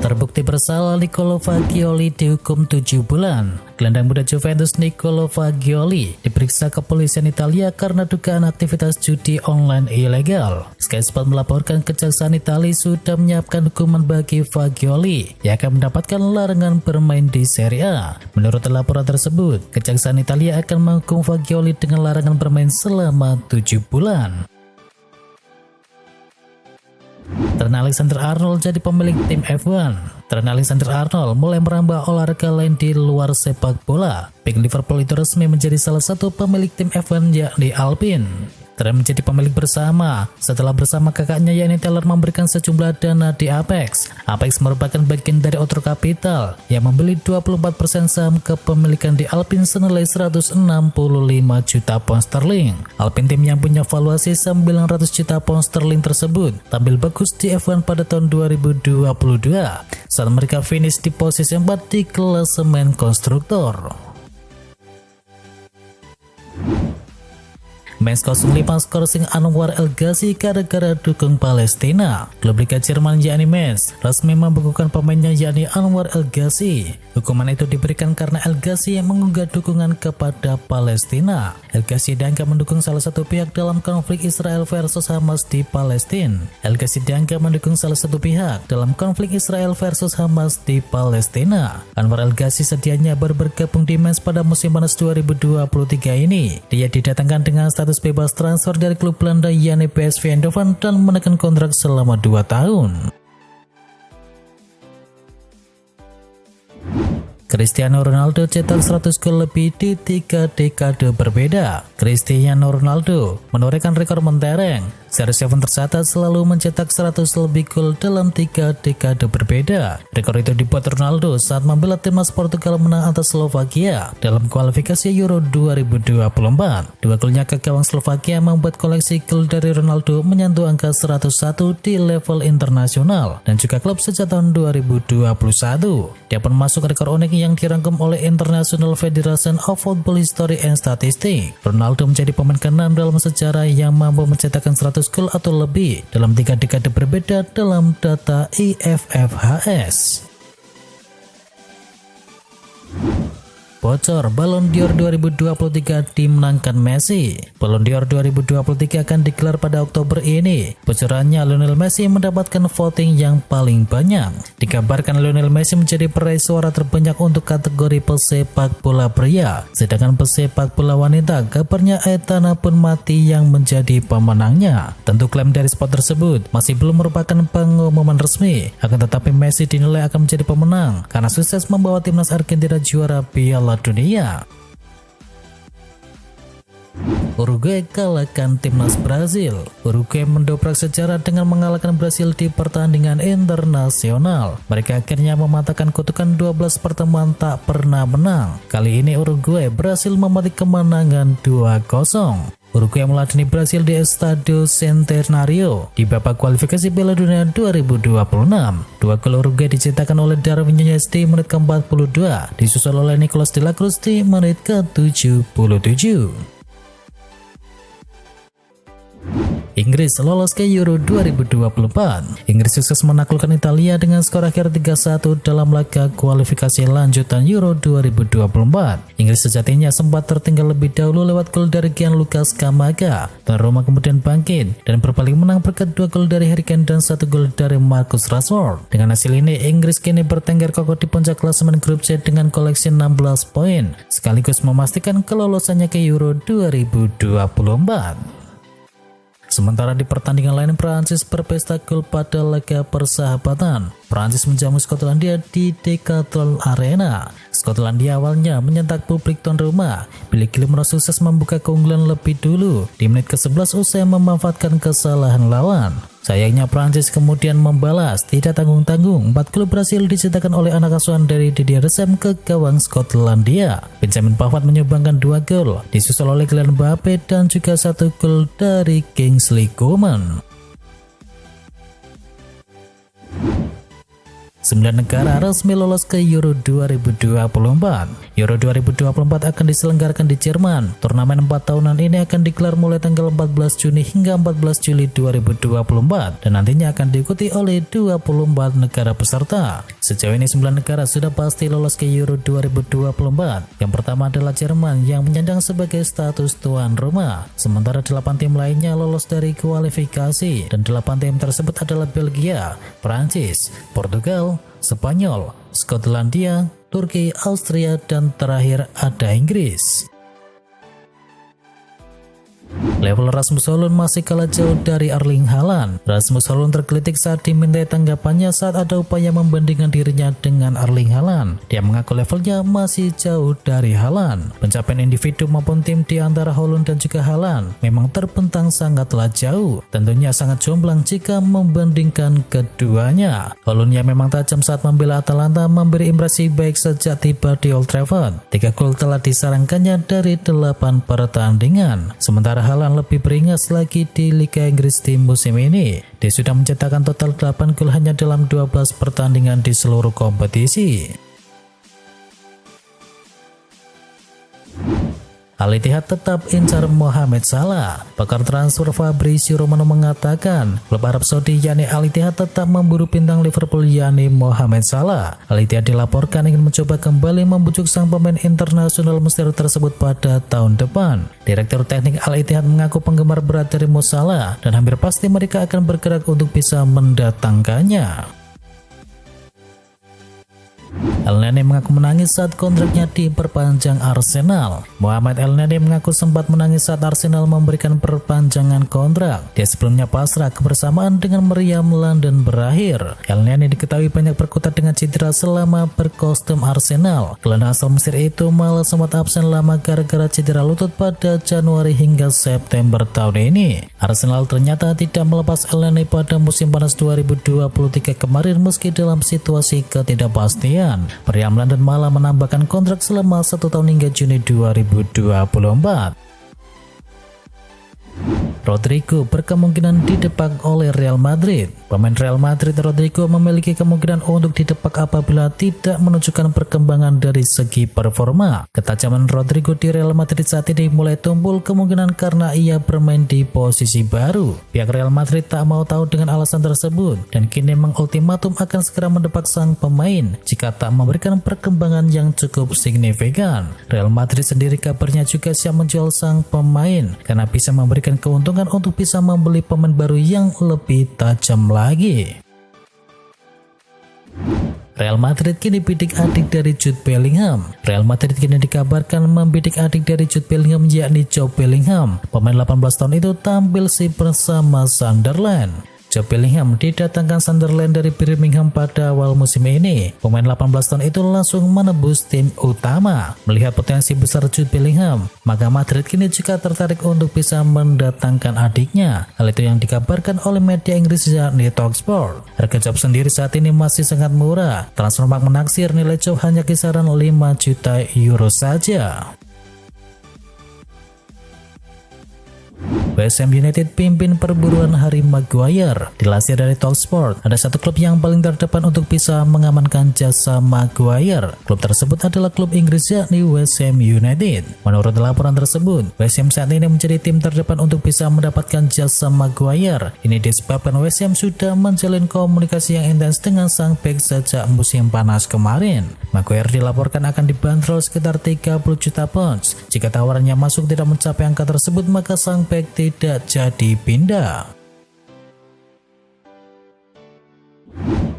Terbukti bersalah, Nicolo Fagioli dihukum 7 bulan. Gelandang muda Juventus Nicolo Fagioli diperiksa kepolisian Italia karena dugaan aktivitas judi online ilegal. Sky Sport melaporkan Kejaksaan Italia sudah menyiapkan hukuman bagi Fagioli yang akan mendapatkan larangan bermain di Serie A. Menurut laporan tersebut, Kejaksaan Italia akan menghukum Fagioli dengan larangan bermain selama 7 bulan. Trent Alexander-Arnold jadi pemilik tim F1. Trent Alexander-Arnold mulai merambah olahraga lain di luar sepak bola. Bek Liverpool itu resmi menjadi salah satu pemilik tim F1 yakni Alpine. Trent menjadi pemilik bersama setelah bersama kakaknya yakni Taylor memberikan sejumlah dana di Apex. Apex merupakan bagian dari Otro Capital yang membeli 24% saham kepemilikan di Alpine senilai 165 juta pound sterling. Alpine, tim yang punya valuasi 900 juta pound sterling tersebut, tampil bagus di F1 pada tahun 2022 saat mereka finish di posisi 4 di klasemen konstruktor. Mainz 05 skorsing Anwar El Ghazi gara-gara dukung Palestina. Klub Liga Jerman yakni Mainz resmi membekukan pemainnya yakni Anwar El Ghazi. Hukuman itu diberikan karena El Ghazi yang mengunggah dukungan kepada Palestina. El Ghazi dianggap mendukung salah satu pihak dalam konflik Israel versus Hamas di Palestina. El Ghazi dianggap mendukung salah satu pihak dalam konflik Israel versus Hamas di Palestina. Anwar El Ghazi sedianya baru bergabung di Mainz pada musim panas 2023 ini. Dia didatangkan dengan status bebas transfer dari klub Belanda yakni PSV Eindhoven dan menekan kontrak selama 2 tahun. Cristiano Ronaldo cetak 100 gol lebih di 3 dekade berbeda. Cristiano Ronaldo menorehkan rekor mentereng. CR7 tercatat selalu mencetak 100 lebih gol dalam 3 dekade berbeda. Rekor itu dibuat Ronaldo saat membela timnas Portugal menang atas Slovakia dalam kualifikasi Euro 2024. 2 golnya ke gawang Slovakia membuat koleksi gol dari Ronaldo menyentuh angka 101 di level internasional dan juga klub sejak tahun 2021. Dia pun masuk rekor unik yang dirangkum oleh International Federation of Football History and Statistics. Ronaldo menjadi pemain ke-6 dalam sejarah yang mampu mencetakkan 100 gol atau lebih dalam 3 dekade berbeda dalam data IFFHS. Bocor, Ballon d'Or 2023 dimenangkan Messi. Ballon d'Or 2023 akan digelar pada Oktober ini. Bocorannya, Lionel Messi mendapatkan voting yang paling banyak. Dikabarkan Lionel Messi menjadi peraih suara terbanyak untuk kategori pesepak bola pria. Sedangkan pesepak bola wanita, kabarnya Aitana Bonmati yang menjadi pemenangnya. Tentu klaim dari spot tersebut masih belum merupakan pengumuman resmi. Akan tetapi Messi dinilai akan menjadi pemenang karena sukses membawa timnas Argentina juara Piala Dunia. Uruguay kalahkan timnas Brazil. Uruguay mendobrak sejarah dengan mengalahkan Brazil di pertandingan internasional. Mereka akhirnya mematahkan kutukan 12 pertemuan tak pernah menang. Kali ini Uruguay berhasil memetik kemenangan 2-0. Uruguay meladeni Brasil di Estadio Centenario di babak kualifikasi Piala Dunia 2026. 2 gol Uruguay diciptakan oleh Darwin Núñez di menit ke-42, disusul oleh Nicolas de la Cruz di menit ke-77. Inggris lolos ke Euro 2024. Inggris sukses menaklukkan Italia dengan skor akhir 3-1 dalam laga kualifikasi lanjutan Euro 2024. Inggris sejatinya sempat tertinggal lebih dahulu lewat gol dari Gianluca Scamacca. Tuan Roma kemudian bangkit dan berbalik menang berkat 2 gol dari Harry Kane dan 1 gol dari Marcus Rashford. Dengan hasil ini, Inggris kini bertengger kokoh di puncak klasemen grup C dengan koleksi 16 poin, sekaligus memastikan kelolosannya ke Euro 2024. Sementara di pertandingan lain, Prancis berpesta gol pada laga persahabatan. Prancis menjamu Skotlandia di Decathlon Arena. Skotlandia awalnya menyentak publik tuan rumah. Billy Gilmour sukses membuka keunggulan lebih dulu di menit ke-11 usai memanfaatkan kesalahan lawan. Sayangnya Prancis kemudian membalas tidak tanggung-tanggung. 4 gol berhasil diciptakan oleh anak asuhan dari Didier Deschamps ke gawang Skotlandia. Benjamin Pavard menyumbangkan 2 gol, disusul oleh Kylian Mbappe dan juga 1 gol dari Kingsley Coman. 9 negara resmi lolos ke Euro 2024. Euro 2024 akan diselenggarakan di Jerman. Turnamen 4 tahunan ini akan digelar mulai tanggal 14 Juni hingga 14 Juli 2024 dan nantinya akan diikuti oleh 24 negara peserta. Sejauh ini 9 negara sudah pasti lolos ke Euro 2024. Yang pertama adalah Jerman yang menyandang sebagai status tuan rumah. Sementara 8 tim lainnya lolos dari kualifikasi dan 8 tim tersebut adalah Belgia, Prancis, Portugal, Spanyol, Skotlandia, Turki, Austria, dan terakhir ada Inggris. Level Rasmus Højlund masih kalah jauh dari Erling Haaland. Rasmus Højlund tergelitik saat dimintai tanggapannya saat ada upaya membandingkan dirinya dengan Erling Haaland. Dia mengaku levelnya masih jauh dari Haaland. Pencapaian individu maupun tim di antara Højlund dan juga Haaland memang terbentang sangatlah jauh. Tentunya sangat jomplang jika membandingkan keduanya. Højlund yang memang tajam saat membela Atalanta memberi impresi baik sejak tiba di Old Trafford. 3 gol telah disarangkannya dari 8 pertandingan. Sementara Haaland lebih beringas lagi di Liga Inggris di musim ini. Dia sudah mencetakkan total 8 gol hanya dalam 12 pertandingan di seluruh kompetisi. Al-Ittihad tetap incar Mohamed Salah. Pakar transfer Fabrizio Romano mengatakan klub Arab Saudi yakni Al-Ittihad tetap memburu bintang Liverpool yakni Mohamed Salah. Al-Ittihad dilaporkan ingin mencoba kembali membujuk sang pemain internasional Mesir tersebut pada tahun depan. Direktur teknik Al-Ittihad mengaku penggemar berat dari Mo Salah dan hampir pasti mereka akan bergerak untuk bisa mendatangkannya. El-Neni mengaku menangis saat kontraknya diperpanjang Arsenal. Mohamed El-Neni mengaku sempat menangis saat Arsenal memberikan perpanjangan kontrak. Dia sebelumnya pasrah kebersamaan dengan meriam London berakhir. El-Neni diketahui banyak berkutat dengan cedera selama berkostum Arsenal. Gelandang asal Mesir itu malah sempat absen lama gara-gara cedera lutut pada Januari hingga September tahun ini. Arsenal ternyata tidak melepas El-Neni pada musim panas 2023 kemarin meski dalam situasi ketidakpastian. Meriam London malah menambahkan kontrak selama 1 tahun hingga Juni 2024. Rodrigo berkemungkinan didepak oleh Real Madrid. Pemain Real Madrid Rodrigo memiliki kemungkinan untuk didepak apabila tidak menunjukkan perkembangan dari segi performa. Ketajaman Rodrigo di Real Madrid saat ini mulai tumpul kemungkinan karena ia bermain di posisi baru. Pihak Real Madrid tak mau tahu dengan alasan tersebut dan kini mengultimatum akan segera mendepak sang pemain jika tak memberikan perkembangan yang cukup signifikan. Real Madrid sendiri kabarnya juga siap menjual sang pemain karena bisa memberikan keuntungan untuk bisa membeli pemain baru yang lebih tajam lagi. Real Madrid kini bidik adik dari Jude Bellingham. Real Madrid kini dikabarkan membidik adik dari Jude Bellingham yakni Joe Bellingham. Pemain 18 tahun itu tampil bersama Sunderland. Joe Bellingham didatangkan Sunderland dari Birmingham pada awal musim ini. Pemain 18 tahun itu langsung menembus tim utama. Melihat potensi besar Jude Bellingham, maka Madrid kini juga tertarik untuk bisa mendatangkan adiknya. Hal itu yang dikabarkan oleh media Inggris yakni Talksport. Harga Joe sendiri saat ini masih sangat murah. Transfermarkt menaksir nilai Joe hanya kisaran 5 juta euro saja. West Ham United pimpin perburuan Harry Maguire. Dilansir dari Talksport, ada satu klub yang paling terdepan untuk bisa mengamankan jasa Maguire. Klub tersebut adalah klub Inggris yakni West Ham United. Menurut laporan tersebut, West Ham saat ini menjadi tim terdepan untuk bisa mendapatkan jasa Maguire. Ini disebabkan West Ham sudah menjalin komunikasi yang intens dengan sang bek sejak musim panas kemarin. Maguire dilaporkan akan dibanderol sekitar 30 juta pounds. Jika tawarannya masuk tidak mencapai angka tersebut, maka sang bek tidak jadi pindah.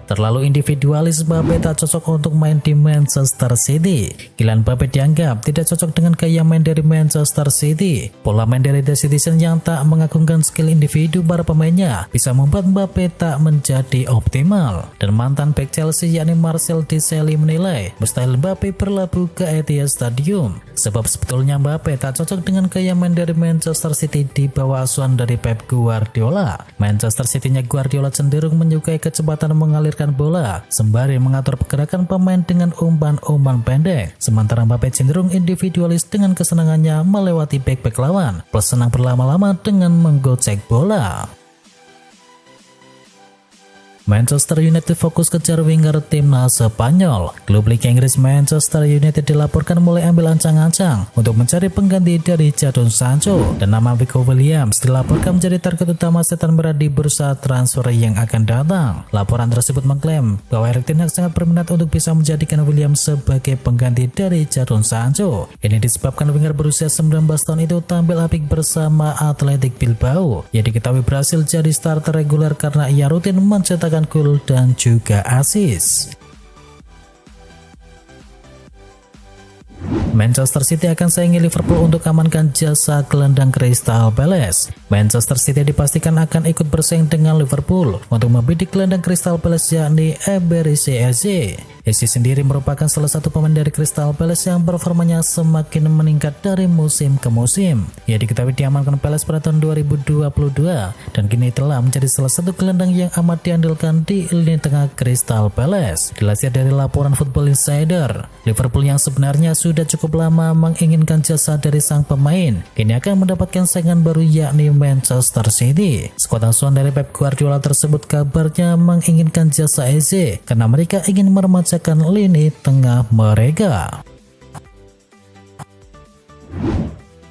Terlalu individualis, Mbappe tak cocok untuk main di Manchester City. Kylian Mbappe dianggap tidak cocok dengan gaya main dari Manchester City. Pola main dari The Citizen yang tak mengagungkan skill individu para pemainnya bisa membuat Mbappe tak menjadi optimal. Dan mantan bek Chelsea yakni Marcel Desailly menilai mustahil Mbappe berlabuh ke Etihad Stadium. Sebab sebetulnya Mbappe tak cocok dengan gaya main dari Manchester City di bawah asuhan dari Pep Guardiola. Manchester City-nya Guardiola cenderung menyukai kecepatan mengalir bola sembari mengatur pergerakan pemain dengan umpan-umpan pendek. Sementara Mbappe cenderung individualis dengan kesenangannya melewati bek-bek lawan, plus senang berlama-lama dengan menggocek bola. Manchester United fokus kejar winger timnas Spanyol. Klub Liga Inggris Manchester United dilaporkan mulai ambil ancang-ancang untuk mencari pengganti dari Jadon Sancho, dan nama Nico Williams dilaporkan menjadi target utama setan merah di bursa transfer yang akan datang. Laporan tersebut mengklaim bahwa Erik ten Hag sangat berminat untuk bisa menjadikan Williams sebagai pengganti dari Jadon Sancho. Ini disebabkan winger berusia 19 tahun itu tampil apik bersama Athletic Bilbao. Ia diketahui berhasil jadi starter reguler karena ia rutin mencetak gol dan juga assist. Manchester City akan saingi Liverpool untuk amankan jasa gelandang Crystal Palace. Manchester City dipastikan akan ikut bersaing dengan Liverpool untuk membidik gelandang Crystal Palace yakni Eberechi Eze. Eze sendiri merupakan salah satu pemain dari Crystal Palace yang performanya semakin meningkat dari musim ke musim. Ia diketahui diamankan Palace pada tahun 2022 dan kini telah menjadi salah satu gelandang yang amat diandalkan di lini tengah Crystal Palace. Dilansir dari laporan Football Insider, Liverpool yang sebenarnya sudah cukup lama menginginkan jasa dari sang pemain kini akan mendapatkan saingan baru yakni Manchester City. Skuad asuhan dari Pep Guardiola tersebut kabarnya menginginkan jasa Eze karena mereka ingin meremajakan lini tengah mereka.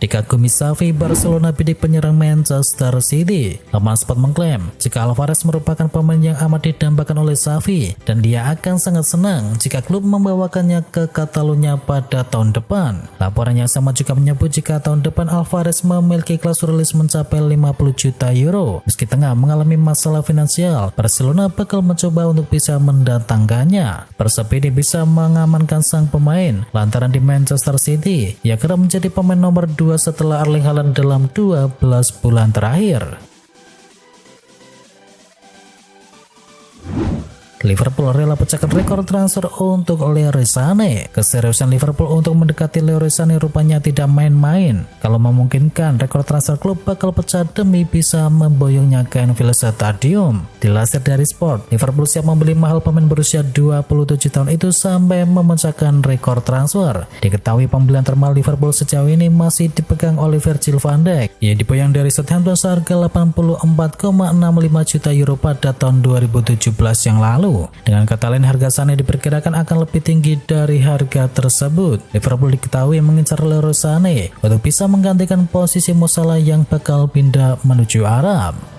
Dikagumi Xavi, Barcelona bidik penyerang Manchester City. Laman Sport mengklaim jika Alvarez merupakan pemain yang amat didambakan oleh Xavi dan dia akan sangat senang jika klub membawakannya ke Catalunya pada tahun depan. Laporan yang sama juga menyebut jika tahun depan Alvarez memiliki klausul rilis mencapai 50 juta euro. Meski tengah mengalami masalah finansial, Barcelona bakal mencoba untuk bisa mendatangkannya. Persib ini bisa mengamankan sang pemain lantaran di Manchester City ia kerap menjadi pemain nomor 2 setelah Erling Haaland dalam 12 bulan terakhir. Liverpool rela pecahkan rekor transfer untuk Leroy Sané. Keseriusan Liverpool untuk mendekati Leroy Sané rupanya tidak main-main. Kalau memungkinkan, rekor transfer klub bakal pecah demi bisa memboyongnya ke Anfield Stadium. Dilansir dari Sport, Liverpool siap membeli mahal pemain berusia 27 tahun itu sampai memecahkan rekor transfer. Diketahui pembelian termahal Liverpool sejauh ini masih dipegang oleh Virgil van Dijk. Ia diboyong dari Southampton seharga 84,65 juta euro pada tahun 2017 yang lalu. Dengan kata lain, harga Sané diperkirakan akan lebih tinggi dari harga tersebut. Liverpool diketahui mengincar Leroy Sané untuk bisa menggantikan posisi Mo Salah yang bakal pindah menuju Arab.